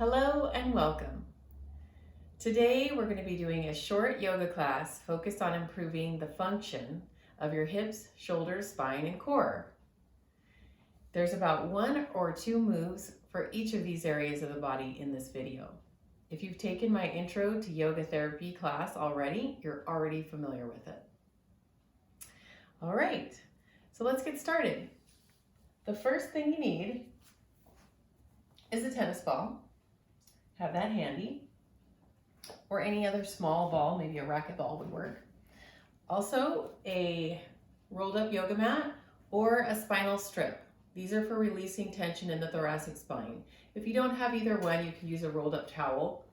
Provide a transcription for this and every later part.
Hello and welcome. Today we're going to be doing a short yoga class focused on improving the function of your hips, shoulders, spine, and core. There's about 1 or 2 moves for each of these areas of the body in this video. If you've taken my Intro to Yoga Therapy class already, you're already familiar with it. All right, so let's get started. The first thing you need is a tennis ball. Have that handy, or any other small ball, maybe a racket ball would work. Also, a rolled up yoga mat or a spinal strip. These are for releasing tension in the thoracic spine. If you don't have either one, you can use a rolled up towel,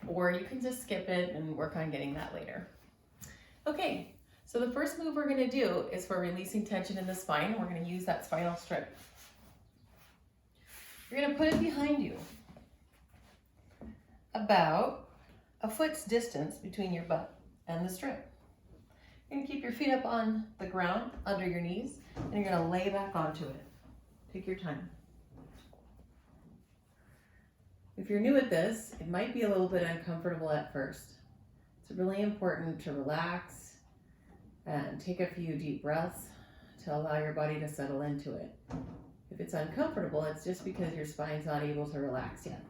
or you can just skip it and work on getting that later. Okay, so the first move we're gonna do is for releasing tension in the spine. We're gonna use that spinal strip. You're gonna put it behind you, about a foot's distance between your butt and the strip. You're gonna keep your feet up on the ground under your knees, and you're gonna lay back onto it. Take your time. If you're new at this, it might be a little bit uncomfortable at first. It's really important to relax and take a few deep breaths to allow your body to settle into it. If it's uncomfortable, it's just because your spine's not able to relax yet.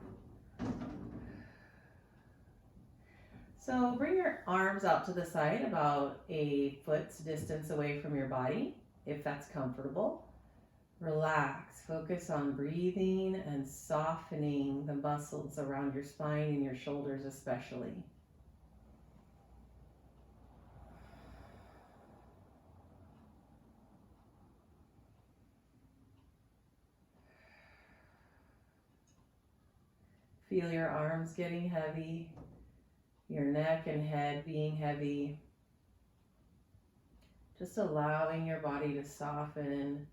So bring your arms out to the side about a foot's distance away from your body, if that's comfortable. Relax, focus on breathing and softening the muscles around your spine and your shoulders especially. Feel your arms getting heavy, your neck and head being heavy. Just allowing your body to soften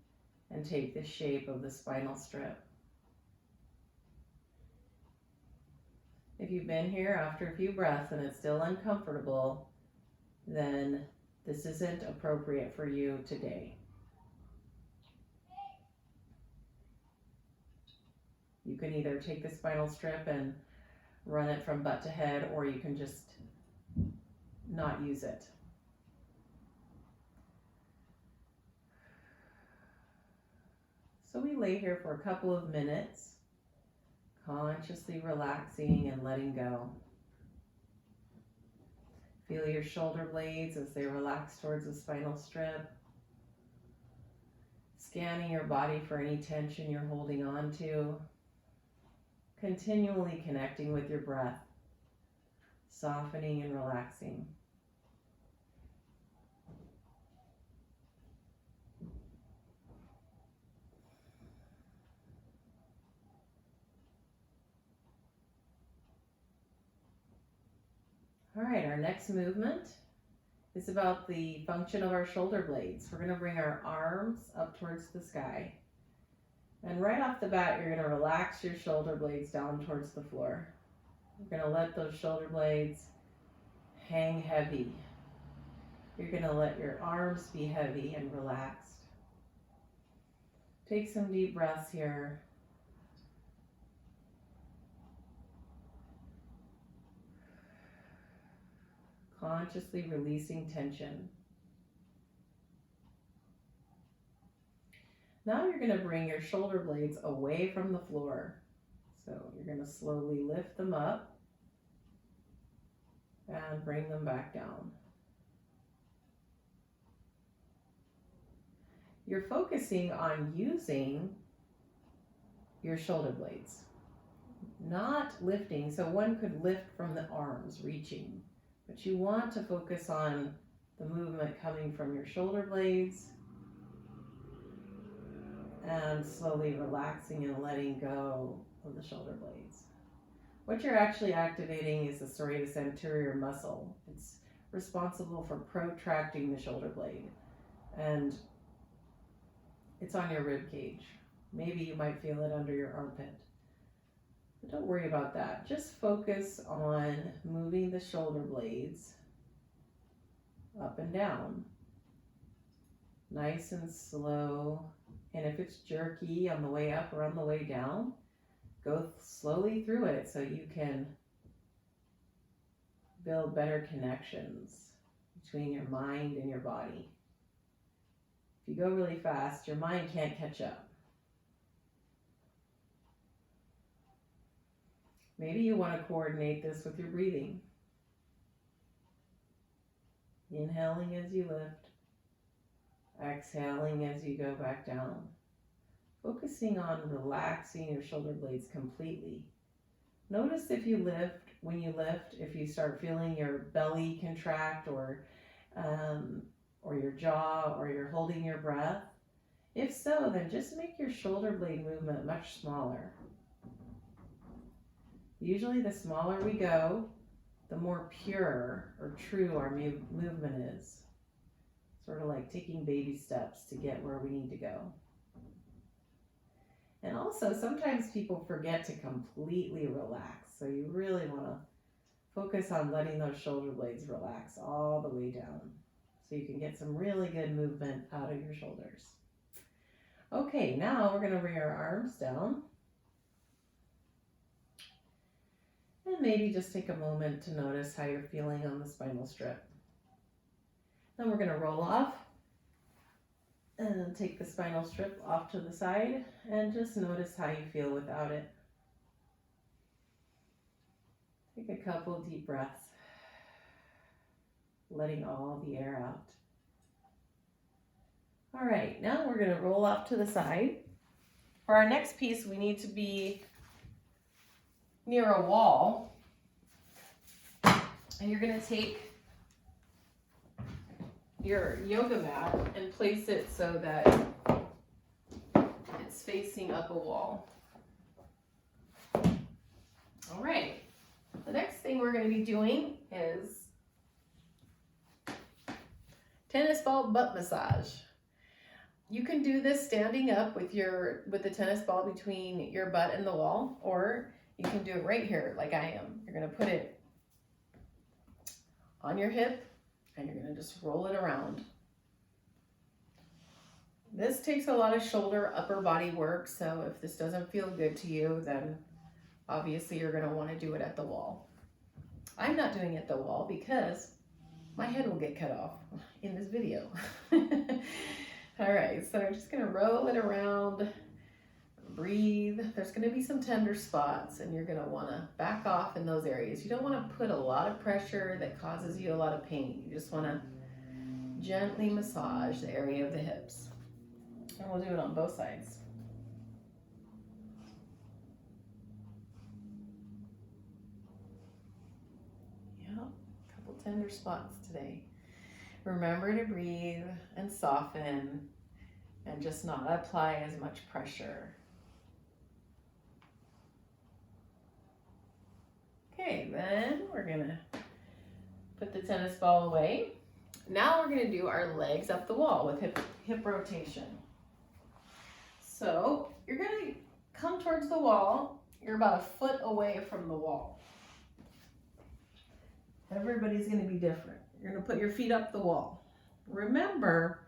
and take the shape of the spinal strip. If you've been here after a few breaths and it's still uncomfortable, then this isn't appropriate for you today. You can either take the spinal strip and run it from butt to head, or you can just not use it. So we lay here for a couple of minutes, consciously relaxing and letting go. Feel your shoulder blades as they relax towards the spinal strip. Scanning your body for any tension you're holding on to. Continually connecting with your breath, softening and relaxing. All right, our next movement is about the function of our shoulder blades. We're going to bring our arms up towards the sky. And right off the bat, you're going to relax your shoulder blades down towards the floor. You're going to let those shoulder blades hang heavy. You're going to let your arms be heavy and relaxed. Take some deep breaths here. Consciously releasing tension. Now you're going to bring your shoulder blades away from the floor. So you're going to slowly lift them up and bring them back down. You're focusing on using your shoulder blades, not lifting. So one could lift from the arms, reaching, but you want to focus on the movement coming from your shoulder blades and slowly relaxing and letting go of the shoulder blades. What you're actually activating is the serratus anterior muscle. It's responsible for protracting the shoulder blade, and it's on your rib cage. Maybe you might feel it under your armpit. But don't worry about that. Just focus on moving the shoulder blades up and down. Nice and slow. And if it's jerky on the way up or on the way down, Go slowly through it so you can build better connections between your mind and your body. If you go really fast, your mind can't catch up. Maybe you want to coordinate this with your breathing. Inhaling as you lift, exhaling as you go back down. Focusing on relaxing your shoulder blades completely. Notice if you lift, when you lift, if you start feeling your belly contract or your jaw, or you're holding your breath. If so, then just make your shoulder blade movement much smaller. Usually the smaller we go, the more pure or true our movement is. Sort of like taking baby steps to get where we need to go. And also, sometimes people forget to completely relax. So you really want to focus on letting those shoulder blades relax all the way down, so you can get some really good movement out of your shoulders. Okay, now we're going to bring our arms down. And maybe just take a moment to notice how you're feeling on the spinal strip. Then we're going to roll off and take the spinal strip off to the side and just notice how you feel without it. Take a couple deep breaths, letting all the air out. All right, now we're going to roll off to the side. For our next piece, we need to be near a wall. And you're going to take your yoga mat and place it so that it's facing up a wall. All right, the next thing we're going to be doing is tennis ball butt massage. You can do this standing up with the tennis ball between your butt and the wall, or you can do it right here like I am. You're going to put it on your hip and you're going to just roll it around. This takes a lot of shoulder, upper body work, so if this doesn't feel good to you, then obviously you're going to want to do it at the wall. I'm not doing it at the wall because my head will get cut off in this video. All right, so I'm just going to roll it around, breathe. There's going to be some tender spots and you're going to want to back off in those areas. You don't want to put a lot of pressure that causes you a lot of pain. You just want to gently massage the area of the hips. And we'll do it on both sides. Yep, a couple tender spots today. Remember to breathe and soften and just not apply as much pressure. Okay, then we're gonna put the tennis ball away. Now we're gonna do our legs up the wall with hip rotation. So you're gonna come towards the wall. You're about a foot away from the wall. Everybody's gonna be different. You're gonna put your feet up the wall. Remember,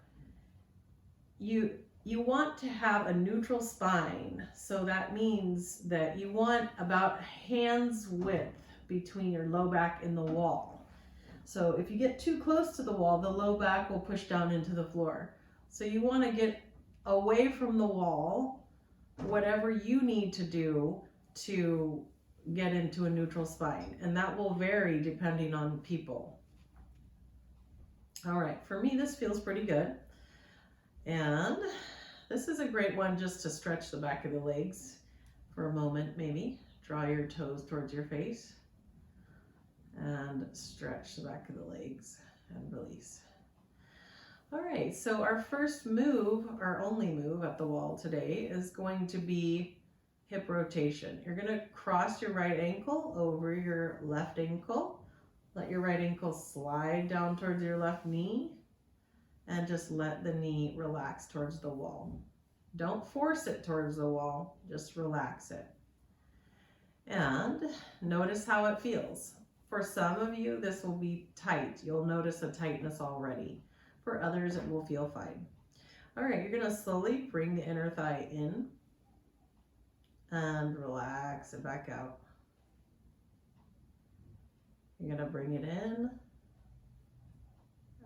you want to have a neutral spine. So that means that you want about hand's width between your low back and the wall. So if you get too close to the wall, the low back will push down into the floor. So you want to get away from the wall, whatever you need to do to get into a neutral spine. And that will vary depending on people. All right, for me, this feels pretty good. And this is a great one just to stretch the back of the legs for a moment, maybe. Draw your toes towards your face and stretch the back of the legs and release. All right, so our first move, our only move at the wall today, is going to be hip rotation. You're going to cross your right ankle over your left ankle. Let your right ankle slide down towards your left knee and just let the knee relax towards the wall. Don't force it towards the wall, just relax it. And notice how it feels. For some of you, this will be tight. You'll notice a tightness already. For others, it will feel fine. All right, you're gonna slowly bring the inner thigh in and relax it back out. You're going to bring it in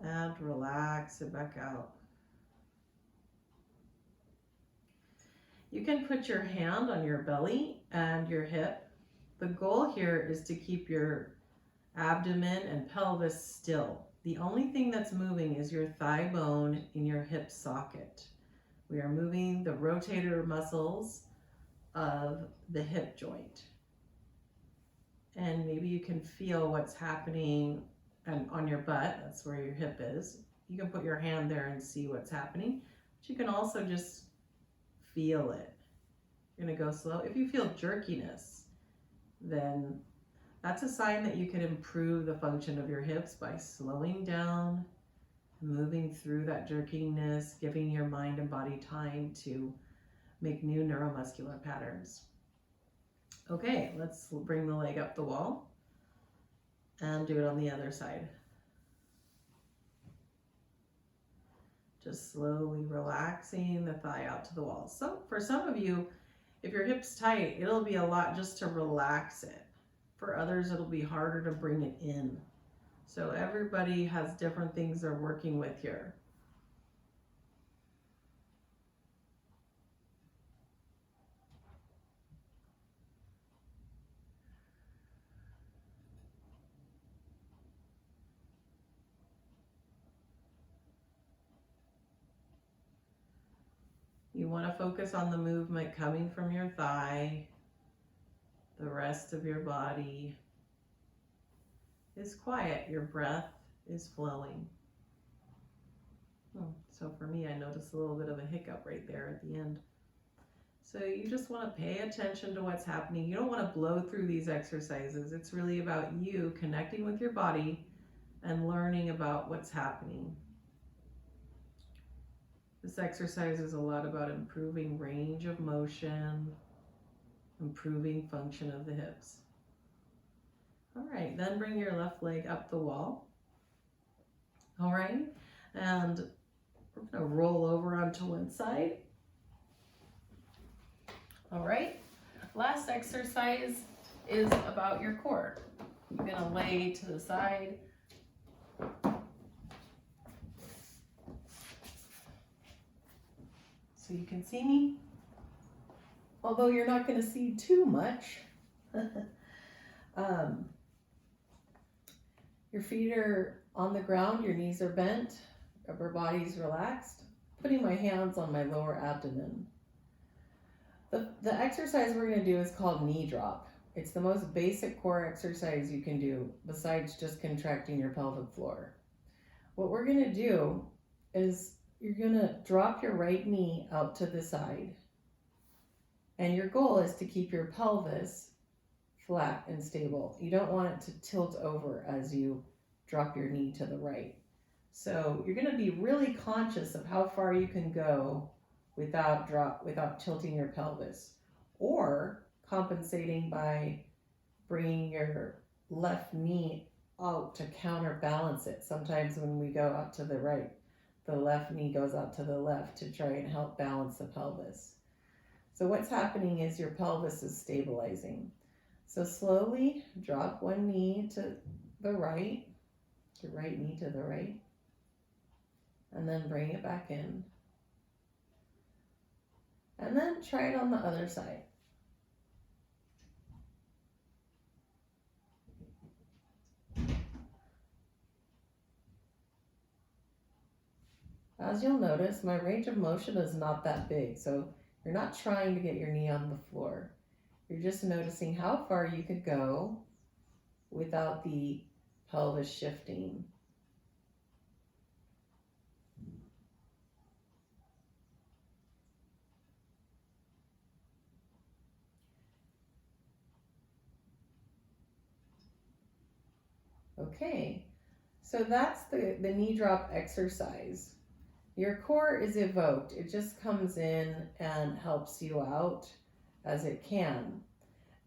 and relax it back out. You can put your hand on your belly and your hip. The goal here is to keep your abdomen and pelvis still. The only thing that's moving is your thigh bone in your hip socket. We are moving the rotator muscles of the hip joint. And maybe you can feel what's happening on your butt. That's where your hip is. You can put your hand there and see what's happening. But you can also just feel it. You're going to go slow. If you feel jerkiness, then that's a sign that you can improve the function of your hips by slowing down, moving through that jerkiness, giving your mind and body time to make new neuromuscular patterns. Okay, let's bring the leg up the wall and do it on the other side. Just slowly relaxing the thigh out to the wall. So for some of you, if your hip's tight, it'll be a lot just to relax it. For others, it'll be harder to bring it in. So everybody has different things they're working with here. You want to focus on the movement coming from your thigh. The rest of your body is quiet. Your breath is flowing. So for me, I noticed a little bit of a hiccup right there at the end. So you just want to pay attention to what's happening. You don't want to blow through these exercises. It's really about you connecting with your body and learning about what's happening. This exercise is a lot about improving range of motion, improving function of the hips. All right, then bring your left leg up the wall. All right, and we're going to roll over onto one side. All right, last exercise is about your core. You're going to lay to the side. So you can see me, although you're not going to see too much. Your feet are on the ground, your knees are bent, upper body's relaxed. Putting my hands on my lower abdomen. The exercise we're going to do is called knee drop. It's the most basic core exercise you can do besides just contracting your pelvic floor. What we're going to do is you're going to drop your right knee out to the side. And your goal is to keep your pelvis flat and stable. You don't want it to tilt over as you drop your knee to the right. So you're going to be really conscious of how far you can go without tilting your pelvis, or compensating by bringing your left knee out to counterbalance it. Sometimes when we go out to the right, the left knee goes out to the left to try and help balance the pelvis. So what's happening is your pelvis is stabilizing. So slowly drop one knee to the right knee to the right, and then bring it back in. And then try it on the other side. As you'll notice, my range of motion is not that big, so you're not trying to get your knee on the floor. You're just noticing how far you could go without the pelvis shifting. Okay, so that's the knee drop exercise. Your core is evoked. It just comes in and helps you out as it can.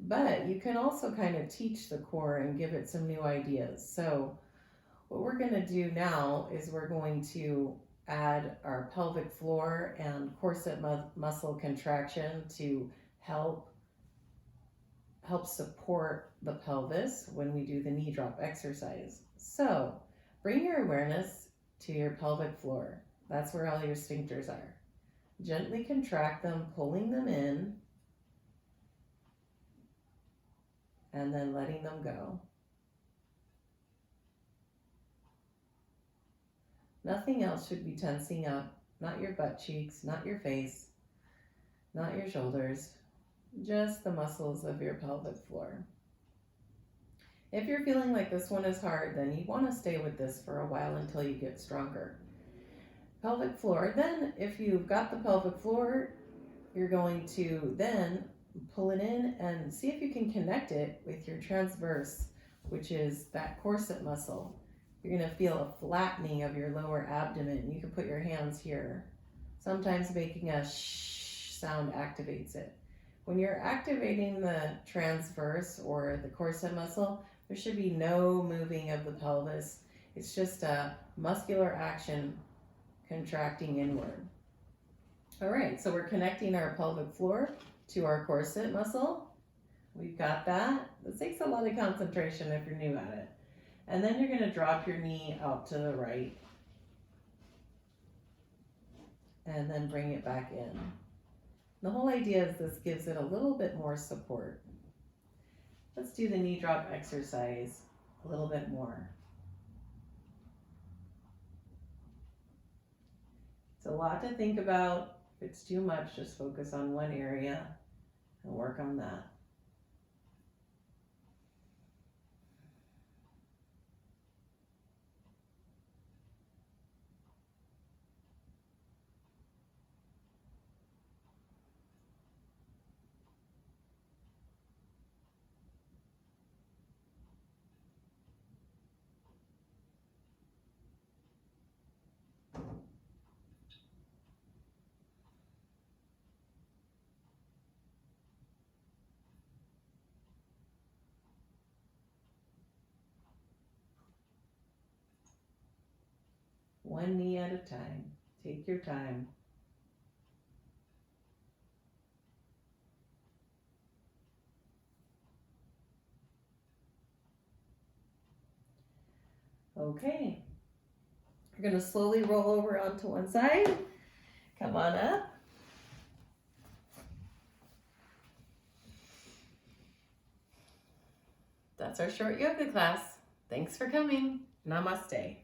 But you can also kind of teach the core and give it some new ideas. So what we're going to do now is we're going to add our pelvic floor and corset muscle contraction to help helps support the pelvis when we do the knee drop exercise. So bring your awareness to your pelvic floor. That's where all your sphincters are. Gently contract them, pulling them in, and then letting them go. Nothing else should be tensing up, not your butt cheeks, not your face, not your shoulders, just the muscles of your pelvic floor. If you're feeling like this one is hard, then you want to stay with this for a while until you get stronger. Pelvic floor. Then if you've got the pelvic floor, you're going to then pull it in and see if you can connect it with your transverse, which is that corset muscle. You're going to feel a flattening of your lower abdomen. You can put your hands here. Sometimes making a shh sound activates it. When you're activating the transverse or the corset muscle, there should be no moving of the pelvis. It's just a muscular action contracting inward. All right, so we're connecting our pelvic floor to our corset muscle. We've got that. This takes a lot of concentration if you're new at it. And then you're going to drop your knee out to the right and then bring it back in. The whole idea is this gives it a little bit more support. Let's do the knee drop exercise a little bit more. It's a lot to think about. If it's too much, just focus on one area and work on that. One knee at a time. Take your time. Okay. You're going to slowly roll over onto one side. Come on up. That's our short yoga class. Thanks for coming. Namaste.